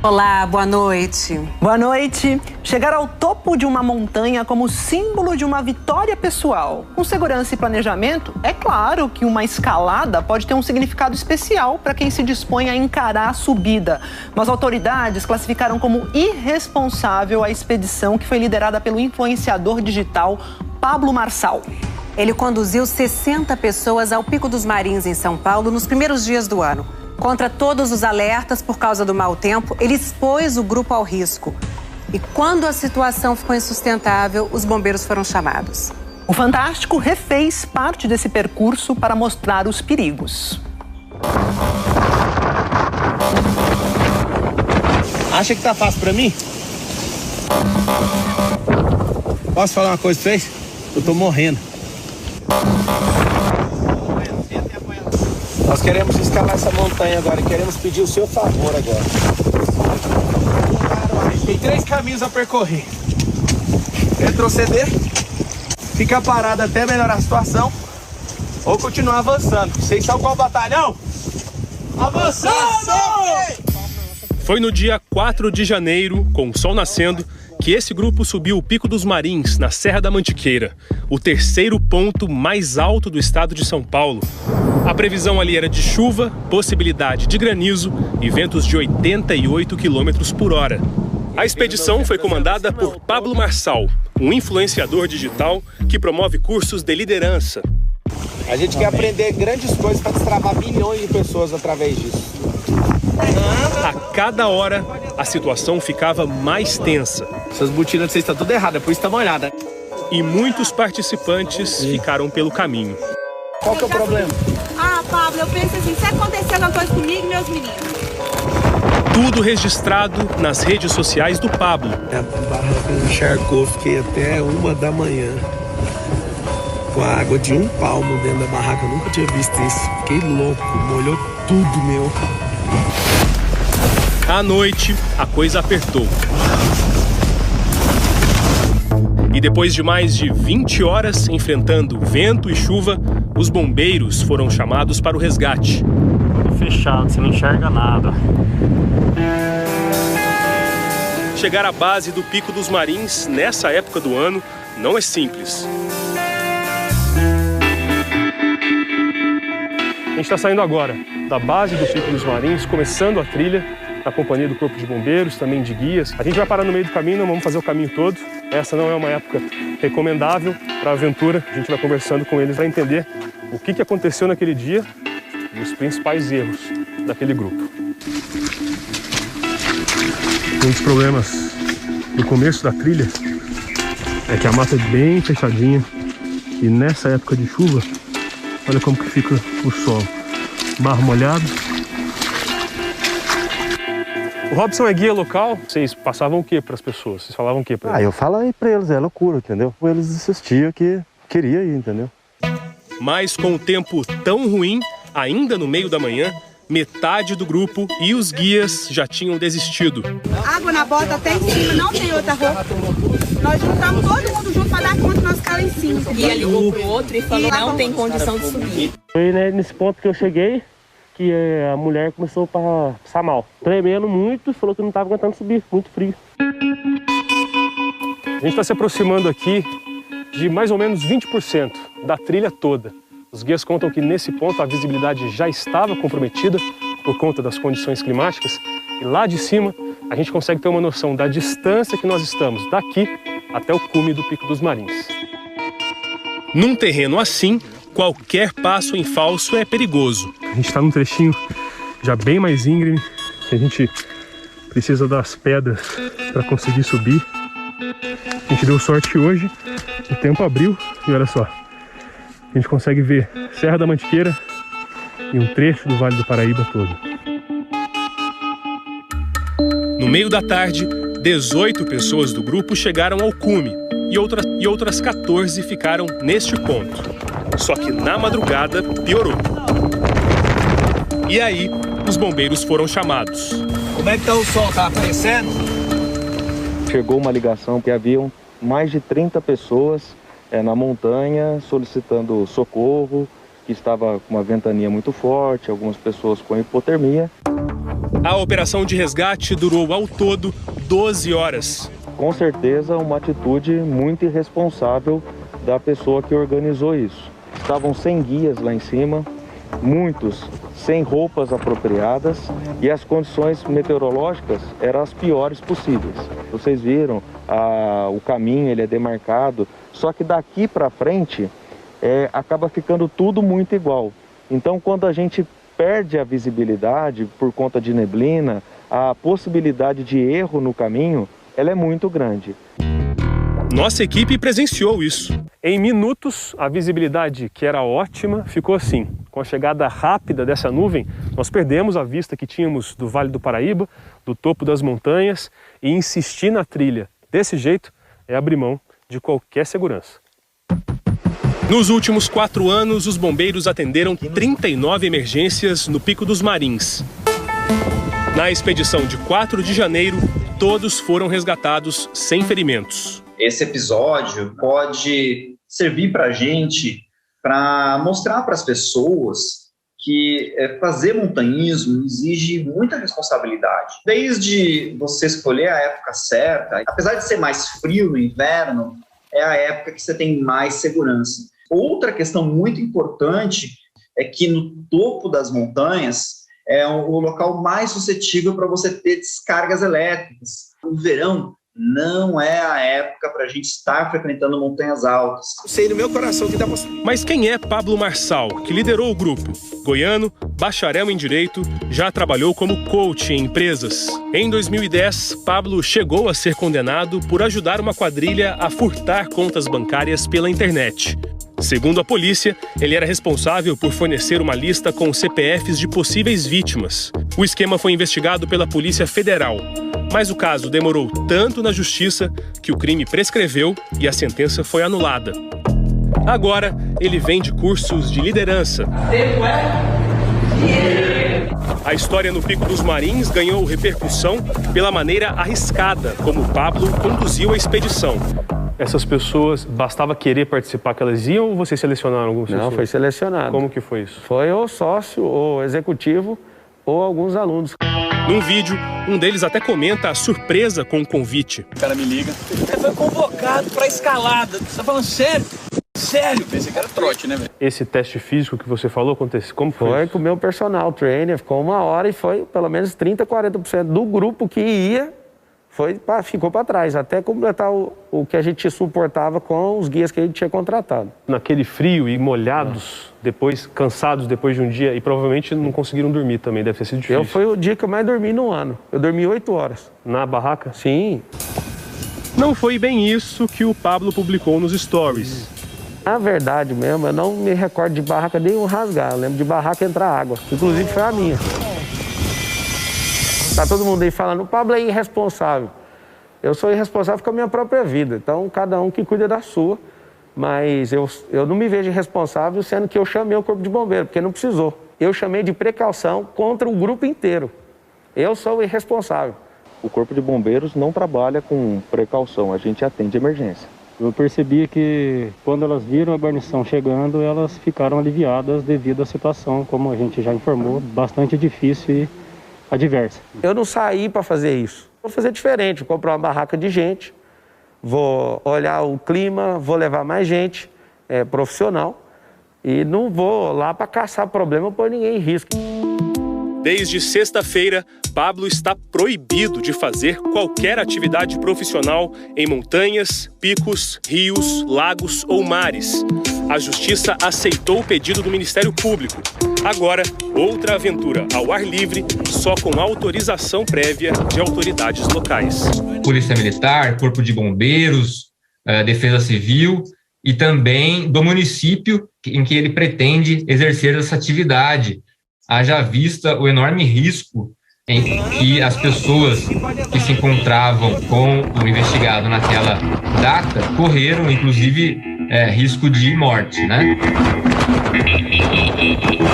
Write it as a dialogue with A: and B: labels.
A: Olá, boa noite.
B: Boa noite. Chegar ao topo de uma montanha como símbolo de uma vitória pessoal, com segurança e planejamento, é claro que uma escalada pode ter um significado especial para quem se dispõe a encarar a subida. Mas autoridades classificaram como irresponsável a expedição que foi liderada pelo influenciador digital Pablo Marçal.
A: Ele conduziu 60 pessoas ao Pico dos Marins, em São Paulo, nos primeiros dias do ano. Contra todos os alertas por causa do mau tempo, ele expôs o grupo ao risco. E quando a situação ficou insustentável, os bombeiros foram chamados.
B: O Fantástico refez parte desse percurso para mostrar os perigos.
C: Acha que tá fácil pra mim? Posso falar uma coisa pra vocês? Eu tô morrendo. Nós queremos escalar essa montanha agora e queremos pedir o seu favor agora. Tem 3 caminhos a percorrer. Retroceder, ficar parado até melhorar a situação ou continuar avançando. Vocês sabem qual batalhão? Avançando!
D: Foi no dia 4 de janeiro, com o sol nascendo, que esse grupo subiu o Pico dos Marins, na Serra da Mantiqueira, o terceiro ponto mais alto do estado de São Paulo. A previsão ali era de chuva, possibilidade de granizo e ventos de 88 km por hora. A expedição foi comandada por Pablo Marçal, um influenciador digital que promove cursos de liderança.
C: A gente quer aprender grandes coisas para destravar milhões de pessoas através disso.
D: A cada hora, a situação ficava mais tensa.
C: Essas botinas de vocês estão tudo errado, por isso tá molhada.
D: E muitos participantes ficaram pelo caminho.
C: Qual que é o problema?
E: Pablo, eu penso assim, se acontecer alguma coisa comigo e meus meninos.
D: Tudo registrado nas redes sociais do Pablo.
F: A barraca encharcou, fiquei até 1 da manhã. Com a água de 1 palmo dentro da barraca, eu nunca tinha visto isso. Fiquei louco, molhou tudo, meu.
D: À noite, a coisa apertou. E depois de mais de 20 horas enfrentando vento e chuva, os bombeiros foram chamados para o resgate.
G: Fechado, você não enxerga nada.
D: Chegar à base do Pico dos Marins nessa época do ano não é simples. A gente está saindo agora da base do Pico dos Marins, começando a trilha, na companhia do Corpo de Bombeiros, também de guias. A gente vai parar no meio do caminho, não vamos fazer o caminho todo. Essa não é uma época recomendável para a aventura. A gente vai conversando com eles para entender o que aconteceu naquele dia e os principais erros daquele grupo. Um dos problemas no começo da trilha é que a mata é bem fechadinha e nessa época de chuva, olha como que fica o solo. Barro molhado. O Robson é guia local. Vocês passavam o que para as pessoas? Vocês falavam o que para eles?
H: Eu falei para eles, é loucura, entendeu? Eles insistiam que queria ir, entendeu?
D: Mas com o tempo tão ruim, ainda no meio da manhã, metade do grupo e os guias já tinham desistido.
E: Água na bota até em cima, não tem outra roupa. Nós juntamos todo mundo junto para dar conta de nós ficar lá em cima. E ele ligou pro outro e falou, não tem condição de subir.
G: Foi nesse ponto que eu cheguei que a mulher começou a passar mal. Tremendo muito, falou que não estava aguentando subir, muito frio. A gente está se aproximando aqui de mais ou menos 20% da trilha toda. Os guias contam que nesse ponto a visibilidade já estava comprometida por conta das condições climáticas. E lá de cima a gente consegue ter uma noção da distância que nós estamos daqui até o cume do Pico dos Marins. Num terreno assim, qualquer passo em falso é perigoso. A gente está num trechinho já bem mais íngreme, que a gente precisa das pedras para conseguir subir. A gente deu sorte que hoje o tempo abriu e olha só, a gente consegue ver Serra da Mantiqueira e um trecho do Vale do Paraíba todo. No meio da tarde, 18 pessoas do grupo chegaram ao cume e outras 14 ficaram neste ponto. Só que na madrugada piorou. E aí, os bombeiros foram chamados.
C: Como é que tá o sol? Tá aparecendo?
H: Chegou uma ligação que haviam mais de 30 pessoas na montanha solicitando socorro, que estava com uma ventania muito forte, algumas pessoas com hipotermia.
D: A operação de resgate durou ao todo 12 horas.
H: Com certeza, uma atitude muito irresponsável da pessoa que organizou isso. Estavam sem guias lá em cima, muitos sem roupas apropriadas e as condições meteorológicas eram as piores possíveis. Vocês viram, o caminho ele é demarcado, só que daqui para frente acaba ficando tudo muito igual. Então, quando a gente perde a visibilidade por conta de neblina, a possibilidade de erro no caminho, ela é muito grande.
D: Nossa equipe presenciou isso.
G: Em minutos, a visibilidade, que era ótima, ficou assim. Com a chegada rápida dessa nuvem, nós perdemos a vista que tínhamos do Vale do Paraíba, do topo das montanhas, e insistir na trilha desse jeito é abrir mão de qualquer segurança.
D: Nos últimos 4 anos, os bombeiros atenderam 39 emergências no Pico dos Marins. Na expedição de 4 de janeiro, todos foram resgatados sem ferimentos.
I: Esse episódio pode servir para a gente, para mostrar para as pessoas que fazer montanhismo exige muita responsabilidade. Desde você escolher a época certa, apesar de ser mais frio no inverno, é a época que você tem mais segurança. Outra questão muito importante é que no topo das montanhas é o local mais suscetível para você ter descargas elétricas. No verão, não é a época para a gente estar frequentando montanhas altas.
F: Sei no meu coração que dá pra...
D: Mas quem é Pablo Marçal, que liderou o grupo? Goiano, bacharel em Direito, já trabalhou como coach em empresas. Em 2010, Pablo chegou a ser condenado por ajudar uma quadrilha a furtar contas bancárias pela internet. Segundo a polícia, ele era responsável por fornecer uma lista com CPFs de possíveis vítimas. O esquema foi investigado pela Polícia Federal. Mas o caso demorou tanto na justiça que o crime prescreveu e a sentença foi anulada. Agora, ele vende cursos de liderança. A história no Pico dos Marins ganhou repercussão pela maneira arriscada como Pablo conduziu a expedição.
G: Essas pessoas, bastava querer participar que elas iam ou vocês selecionaram alguns?
J: Não, foi selecionado.
G: Como que foi isso?
J: Foi ou sócio, ou executivo, ou alguns alunos.
D: Num vídeo, um deles até comenta a surpresa com o convite.
C: O cara me liga. Você foi convocado pra escalada. Você tá falando sério? Sério? Pensei que era trote, né, velho?
G: Esse teste físico que você falou, aconteceu? Como foi?
J: Foi com o meu personal trainer, ficou 1 hora e foi pelo menos 30%, 40% do grupo que ia, ficou para trás, até completar o que a gente suportava com os guias que a gente tinha contratado.
G: Naquele frio e molhados, depois cansados depois de um dia, e provavelmente não conseguiram dormir também, deve ter sido difícil.
J: Foi o dia que eu mais dormi no ano. Eu dormi 8 horas.
G: Na barraca?
J: Sim.
D: Não foi bem isso que o Pablo publicou nos stories.
J: Na verdade mesmo, eu não me recordo de barraca nenhum rasgar. Eu lembro de barraca entrar água. Inclusive foi a minha. Tá todo mundo aí falando, o Pablo é irresponsável. Eu sou irresponsável com a minha própria vida. Então, cada um que cuida da sua. Mas eu não me vejo irresponsável, sendo que eu chamei o Corpo de Bombeiro, porque não precisou. Eu chamei de precaução contra o grupo inteiro. Eu sou o irresponsável.
H: O Corpo de Bombeiros não trabalha com precaução, a gente atende emergência.
K: Eu percebi que quando elas viram a guarnição chegando, elas ficaram aliviadas devido à situação, como a gente já informou, bastante difícil e adversa.
J: Eu não saí para fazer isso. Vou fazer diferente, vou comprar uma barraca de gente, vou olhar o clima, vou levar mais gente profissional e não vou lá para caçar problema, pôr ninguém em risco.
D: Desde sexta-feira, Pablo está proibido de fazer qualquer atividade profissional em montanhas, picos, rios, lagos ou mares. A Justiça aceitou o pedido do Ministério Público. Agora, outra aventura ao ar livre, só com autorização prévia de autoridades locais.
L: Polícia Militar, Corpo de Bombeiros, Defesa Civil e também do município em que ele pretende exercer essa atividade. Haja vista o enorme risco em que as pessoas que se encontravam com o investigado naquela data correram, inclusive, risco de morte, né?